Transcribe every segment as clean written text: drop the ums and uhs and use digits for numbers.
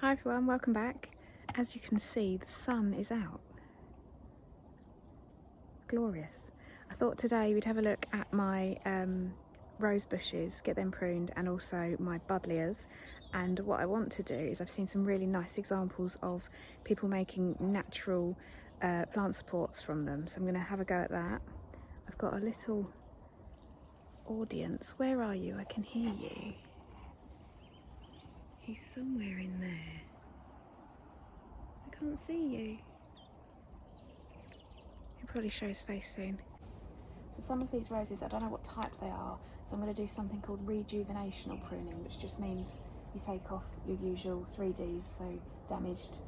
Hi everyone, welcome back. As you can see, the sun is out. Glorious. I thought today we'd have a look at my rose bushes, get them pruned, and also my buddleias. And what I want to do is, I've seen some really nice examples of people making natural plant supports from them, so I'm going to have a go at that. I've got a little audience. Where are you? I can hear you. He's somewhere in there. I can't see you. He'll probably show his face soon. So some of these roses, I don't know what type they are, so I'm going to do something called rejuvenational pruning, which just means you take off your usual 3Ds, so damaged,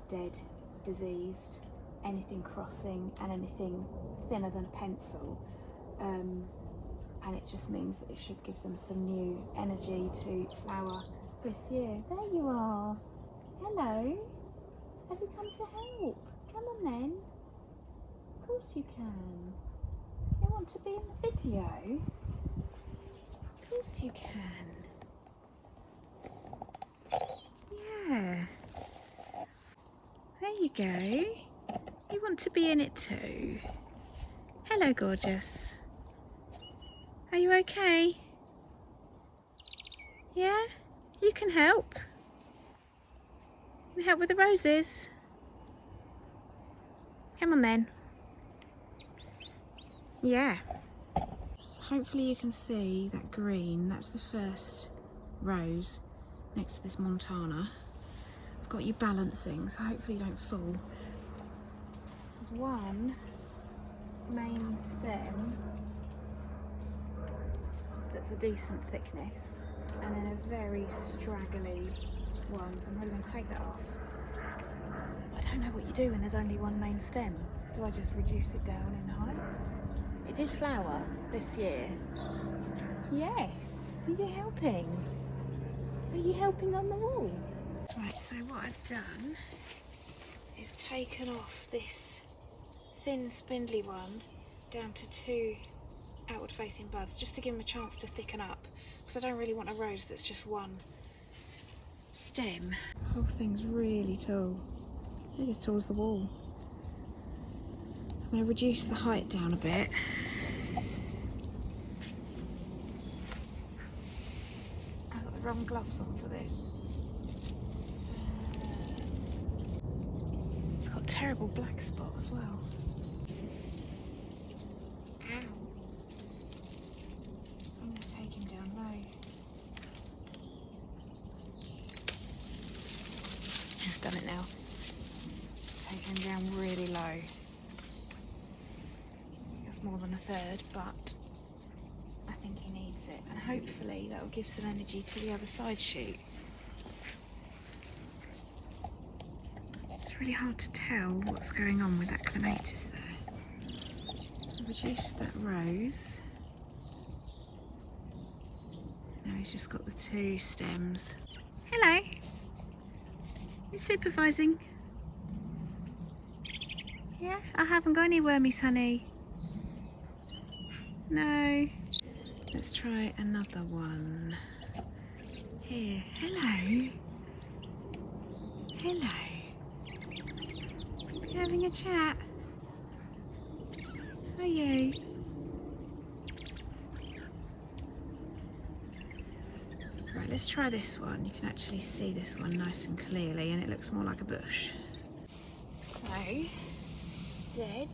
dead, diseased, anything crossing, and anything thinner than a pencil. And it just means that it should give them some new energy to flower this year. There you are. Hello. Have you come to help? Come on then. Of course you can. You want to be in the video? Of course you can. Yeah. There you go. You want to be in it too. Hello, gorgeous. Are you okay? Yeah? You can help. You can help with the roses. Come on then. Yeah. So hopefully you can see that green. That's the first rose next to this montana. I've got you balancing, so hopefully you don't fall. There's one main stem that's a decent thickness, and then a very straggly one, so I'm really going to take that off. I don't know what you do when there's only one main stem. Do I just reduce it down in height? It did flower this year. Yes. Are you helping? Are you helping on the wall? Right, so what I've done is taken off this thin spindly one down to 2 outward facing buds, just to give them a chance to thicken up, because I don't really want a rose that's just one stem. The whole thing's really tall. It is tall as the wall. I'm going to reduce the height down a bit. I've got the wrong gloves on for this. It's got a terrible black spot as well. Ow. I'm going to take him down low. I've done it now. Take him down really low. That's more than a third, but I think he needs it, and hopefully that will give some energy to the other side shoot. It's really hard to tell what's going on with that clematis there. I'll reduce that rose. Now he's just got the 2 stems. Hello. You're supervising. Yeah, I haven't got any wormies, honey. No. Let's try another one. Here. Hello. Hello. You having a chat? Are you? Right, let's try this one. You can actually see this one nice and clearly, and it looks more like a bush. So, dead.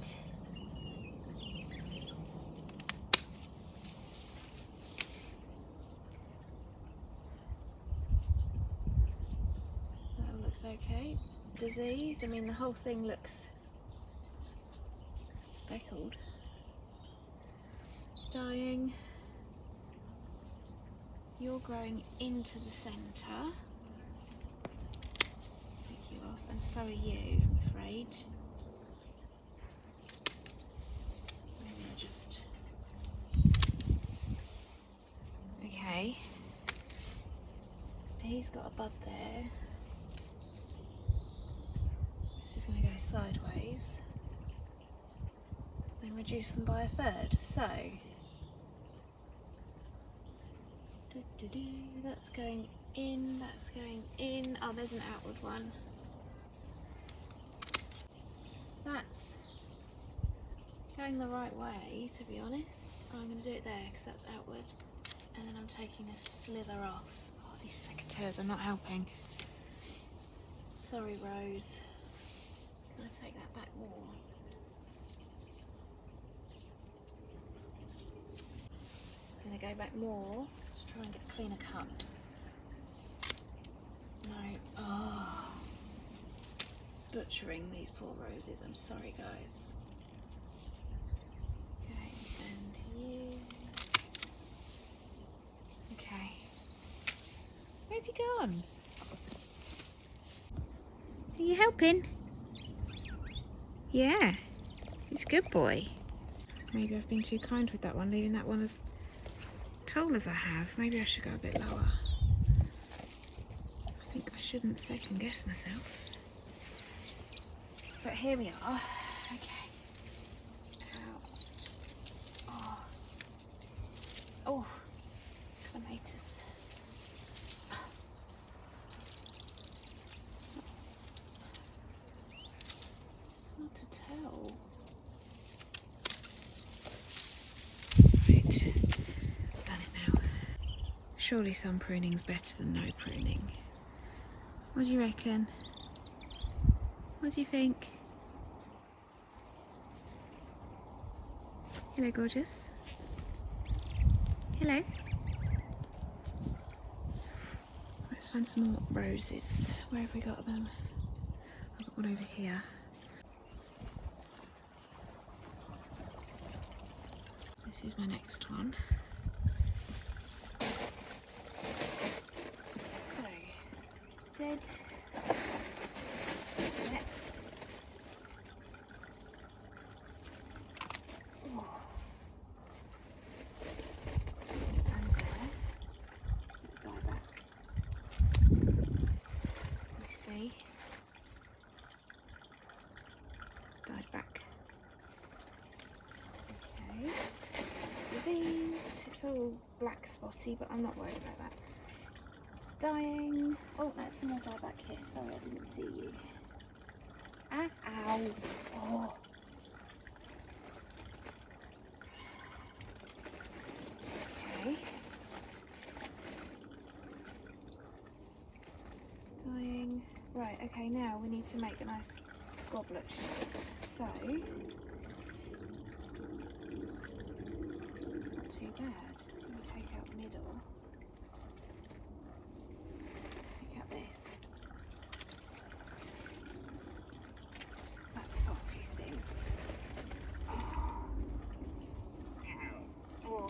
That looks okay. Diseased, I mean the whole thing looks speckled. Dying. You're growing into the centre. Take you off, and so are you, I'm afraid. Maybe I'll just... Okay. He's got a bud there. This is going to go sideways. Then reduce them by a third. So That's going in, that's going in. Oh, there's an outward one. That's going the right way, to be honest. Oh, I'm going to do it there because that's outward. And then I'm taking a slither off. Oh, these secateurs are not helping. Sorry, Rose. Can I take that back more? I'm going to go back more to try and get a cleaner cut. No. Oh. Butchering these poor roses. I'm sorry, guys. Okay, and you. Okay. Where have you gone? Are you helping? Yeah. He's a good boy. Maybe I've been too kind with that one, leaving that one as tall as I have. Maybe I should go a bit lower. I think I shouldn't second guess myself. But here we are. Okay. Out. Oh. Oh. Clematis. It's not to tell. Right. I've done it now. Surely some pruning's better than no pruning. What do you reckon? What do you think? Hello, gorgeous. Hello. Let's find some more roses. Where have we got them? I've got one over here. This is my next one. So, dead. It's all black spotty, but I'm not worried about that. Dying. Oh, that's some more dye back here. Sorry, I didn't see you. Ah, ow. Oh. Okay. Dying. Right, okay, now we need to make a nice goblet shape. So, bad. I'm going to take out the middle. Take out this. That's far too thin. Oh. Oh.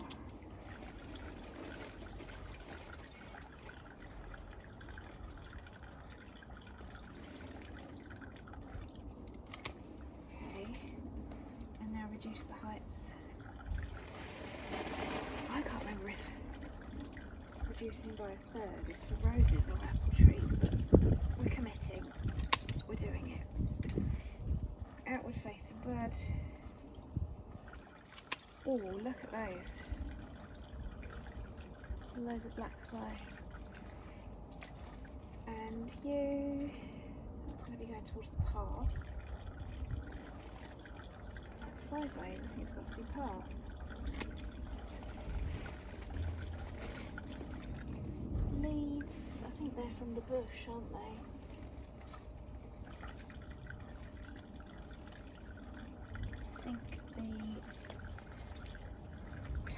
Okay. And now reduce the heights. I can't remember if reducing by a third is for roses or apple trees, but we're committing. We're doing it. Outward facing bud. Oh, look at those. Loads of black fly. And you. That's going to be going towards the path. That's sideways. I think it's got to be path. Leaves, I think they're from the bush, aren't they? I think the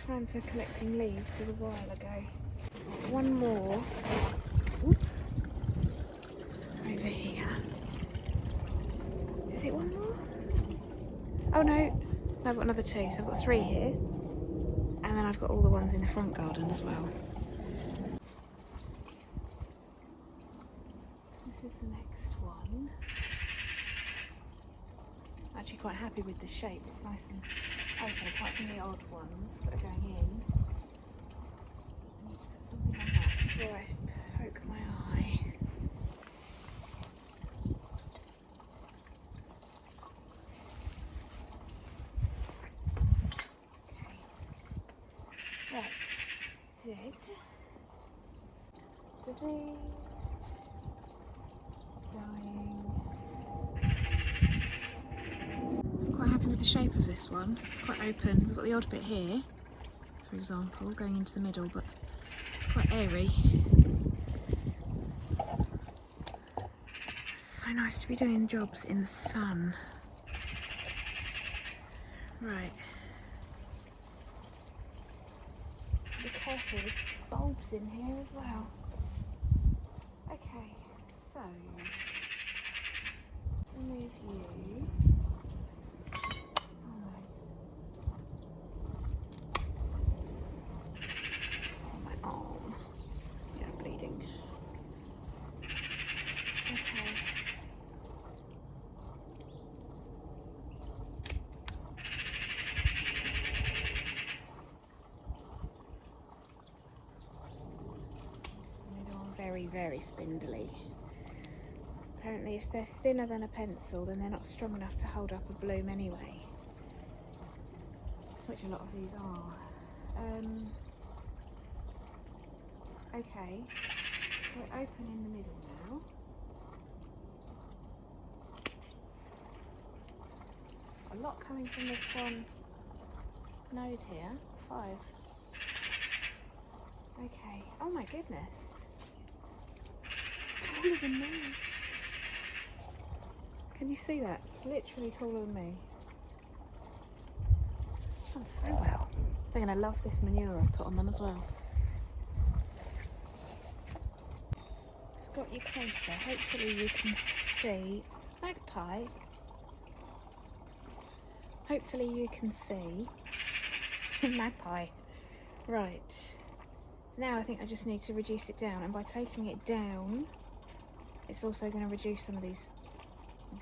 time for collecting leaves was a while ago. One more. Oop. Over here. Is it one more? Oh no, I've got another two, so I've got three here. And then I've got all the ones in the front garden as well. This is the next one. I'm actually quite happy with the shape, it's nice and open, apart from the odd ones that are going in. I need to put something on that before I poke my eye. Okay. Right, dead. Diseased. Dying. I'm quite happy with the shape of this one. It's quite open. We've got the odd bit here, for example, going into the middle, but it's quite airy. So nice to be doing jobs in the sun. Right. Be careful with bulbs in here as well. Okay, so remove you. Oh, my arm. Yeah, bleeding. Okay. Very, very spindly. Apparently if they're thinner than a pencil then they're not strong enough to hold up a bloom anyway, which a lot of these are. Okay, we're open in the middle now. A lot coming from this one node here, 5. Okay, oh my goodness. Taller than me. Can you see that? Literally taller than me. Done so well. They're going to love this manure I put on them as well. I've got you closer. Hopefully you can see. Magpie. Hopefully you can see. Magpie. Right. Now I think I just need to reduce it down, and by taking it down it's also going to reduce some of these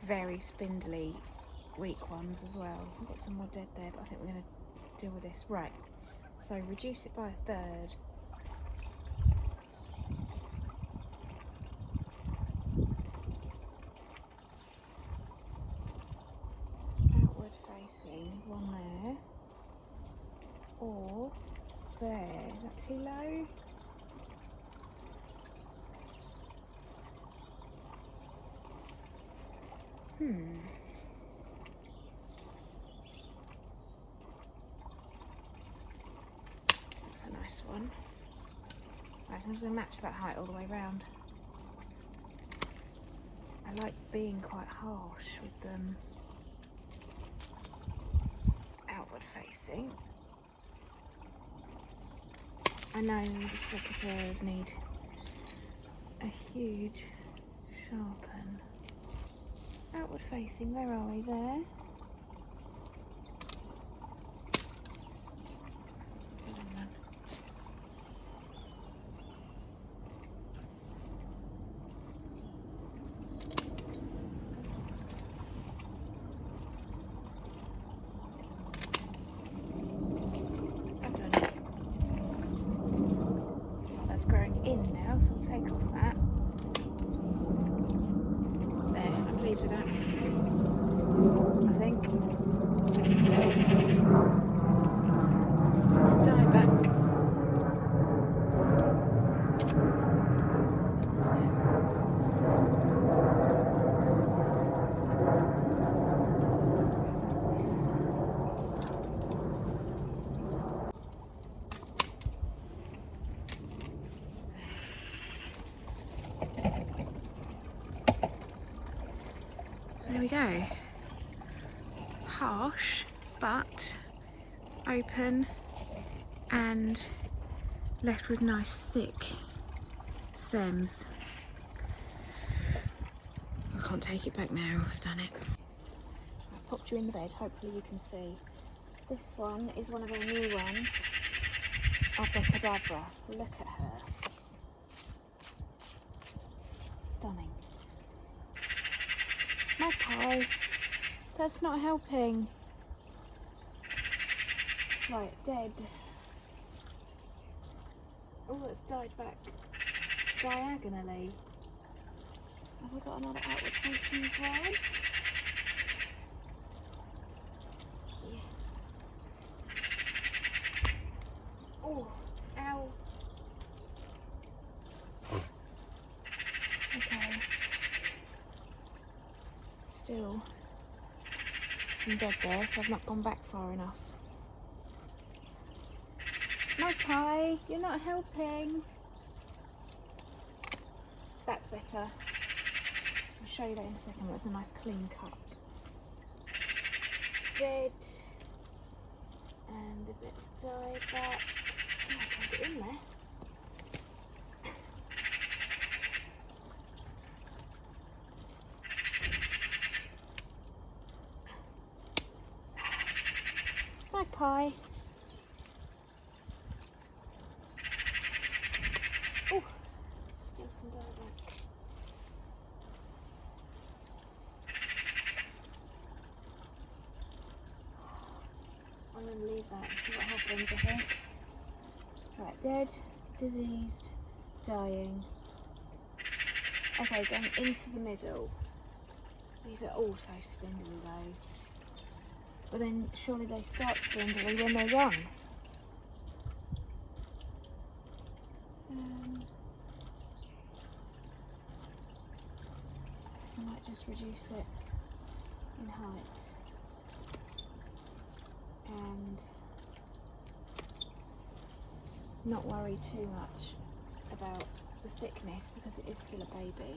very spindly weak ones as well. I've got some more dead there, but I think we're going to deal with this. Right, so reduce it by 1/3. Outward facing, there's one there. Or there, is that too low? That's a nice one. Right, I'm just going to match that height all the way round. I like being quite harsh with them. Outward facing. I know the secateurs need a huge sharpen. Outward facing, where are we? There. I've done it. That's growing in now, so we'll take off that. I'm pleased with that, I think. So dye back. There we go. Harsh, but open and left with nice thick stems. I can't take it back now, I've done it. I've popped you in the bed, hopefully you can see. This one is one of our new ones of the Cadburys. Look at her. Stunning. Magpie, that's not helping. Right, dead. Oh, it's died back diagonally. Have we got another outward facing pod? Yes. Oh, ow. still some dead there, so I've not gone back far enough. Magpie, you're not helping. That's better. I'll show you that in a second. That's a nice clean cut. Dead. And a bit of dye back. Oh, I can't get in there. Magpie. Oh, still some dye back. I'm going to leave that and see what happens, I think. Right, dead, diseased, dying. Okay, going into the middle. These are all so spindly though. But then surely they start spindly when they're young. I might just reduce it in height. And not worry too much about the thickness because it is still a baby.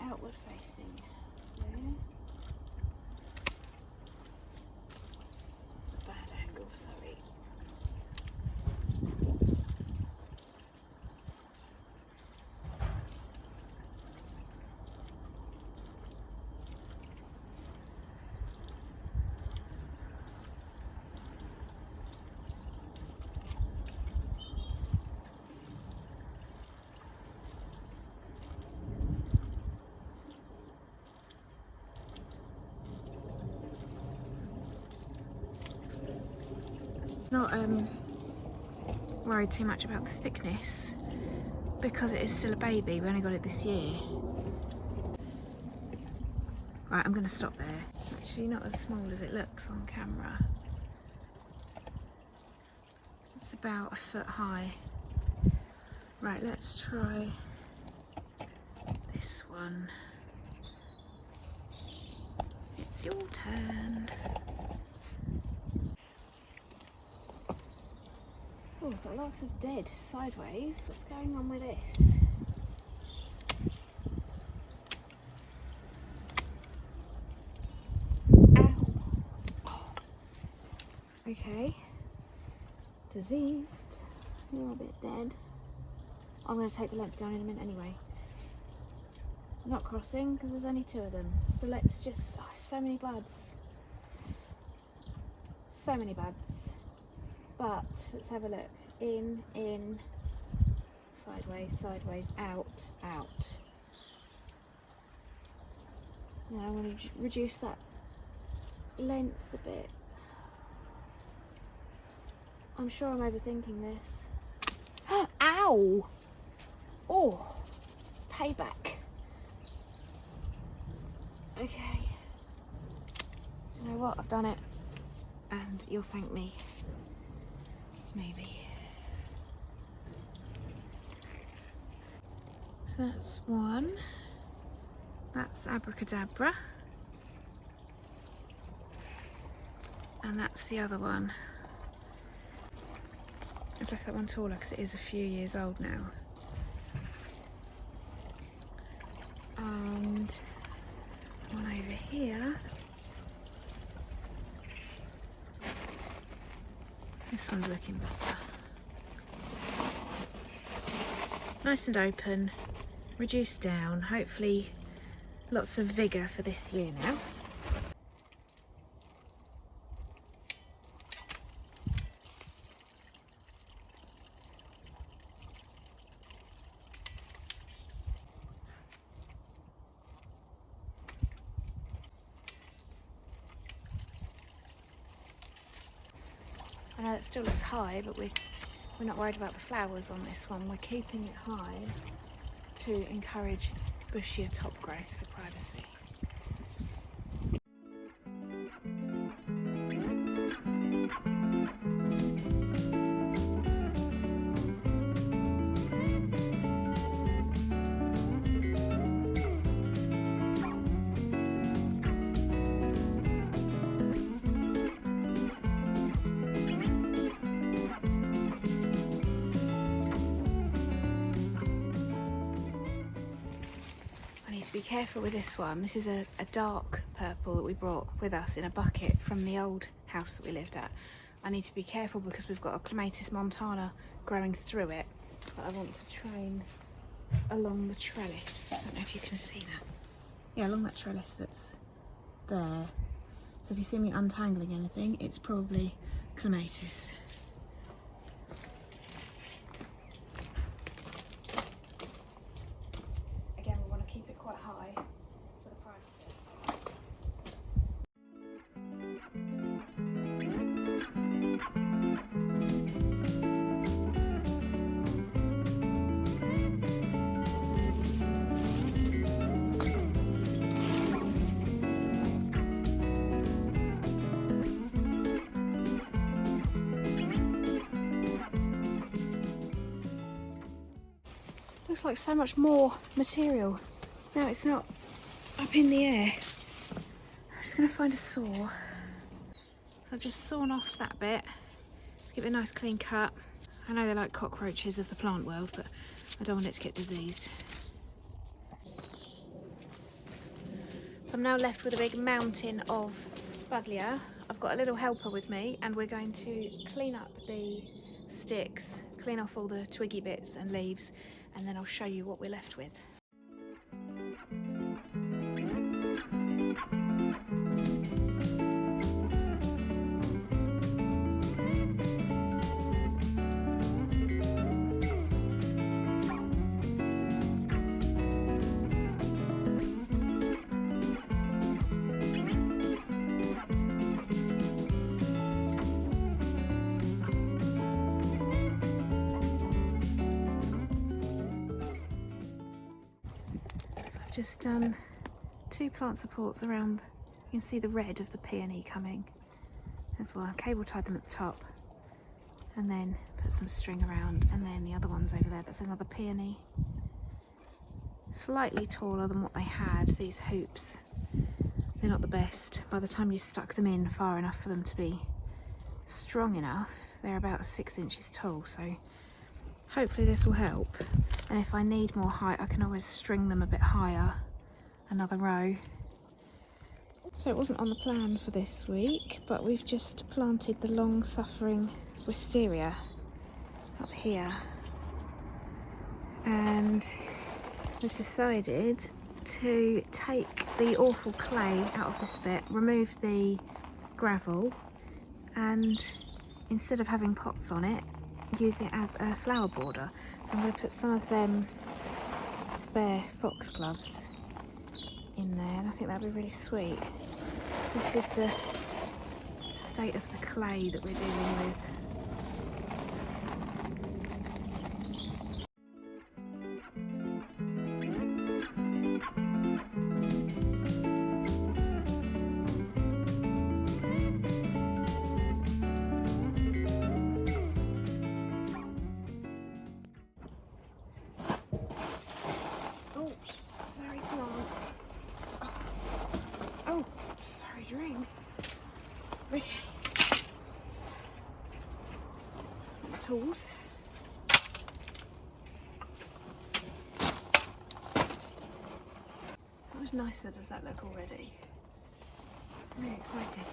Outward facing. There. That's a bad angle, sorry. Not worried too much about the thickness because it is still a baby. We only got it this year. Right, I'm going to stop there. It's actually not as small as it looks on camera. It's about a foot high. Right, let's try this one. It's your turn. Oh, we've got lots of dead sideways. What's going on with this? Ow. Oh. Okay. Diseased. You're a bit dead. I'm going to take the length down in a minute anyway. I'm not crossing because there's only 2 of them. So let's just... Oh, so many buds. So many buds. But let's have a look. In, sideways, sideways, out, out. Now I'm going to reduce that length a bit. I'm sure I'm overthinking this. Ow! Oh, payback. Okay. Do you know what? I've done it. And you'll thank me. Maybe. So that's one. That's abracadabra. And that's the other one. I've left that one taller because it is a few years old now. And one over here. This one's looking better. Nice and open, reduced down, hopefully lots of vigour for this year now. I know it still looks high, but we're not worried about the flowers on this one. We're keeping it high to encourage bushier top growth for privacy. be careful with this one. This is a dark purple that we brought with us in a bucket from the old house that we lived at. I need to be careful because we've got a clematis montana growing through it, but I want to train along the trellis. I don't know if you can see that. Yeah, along that trellis that's there. So if you see me untangling anything, it's probably clematis. Again, we want to keep it quite high for the pride stick. Looks like so much more material. Now it's not up in the air. I'm just going to find a saw. So I've just sawn off that bit. Give it a nice clean cut. I know they're like cockroaches of the plant world, but I don't want it to get diseased. So I'm now left with a big mountain of buddleia. I've got a little helper with me and we're going to clean up the sticks, clean off all the twiggy bits and leaves, and then I'll show you what we're left with. Just done 2 plant supports around. You can see the red of the peony coming as well. Cable tied them at the top and then put some string around, and then the other ones over there, that's another peony. Slightly taller than what they had, these hoops. They're not the best. By the time you've stuck them in far enough for them to be strong enough, they're about 6 inches tall, so hopefully this will help. And if I need more height, I can always string them a bit higher, another row. So it wasn't on the plan for this week, but we've just planted the long-suffering wisteria up here. And we've decided to take the awful clay out of this bit, remove the gravel, and instead of having pots on it, use it as a flower border. So I'm going to put some of them spare foxgloves in there, and I think that'd be really sweet. This is the state of the clay that we're dealing with. Ring. Okay. My tools. How much nicer does that look already? I'm really excited.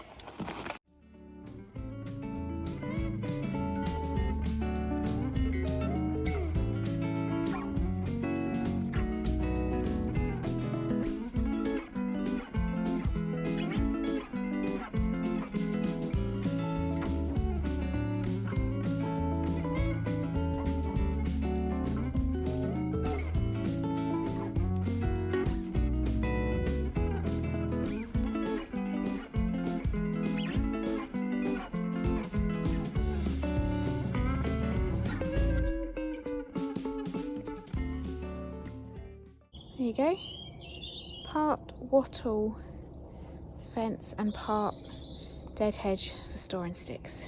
There you go, part wattle fence and part dead hedge for storing sticks.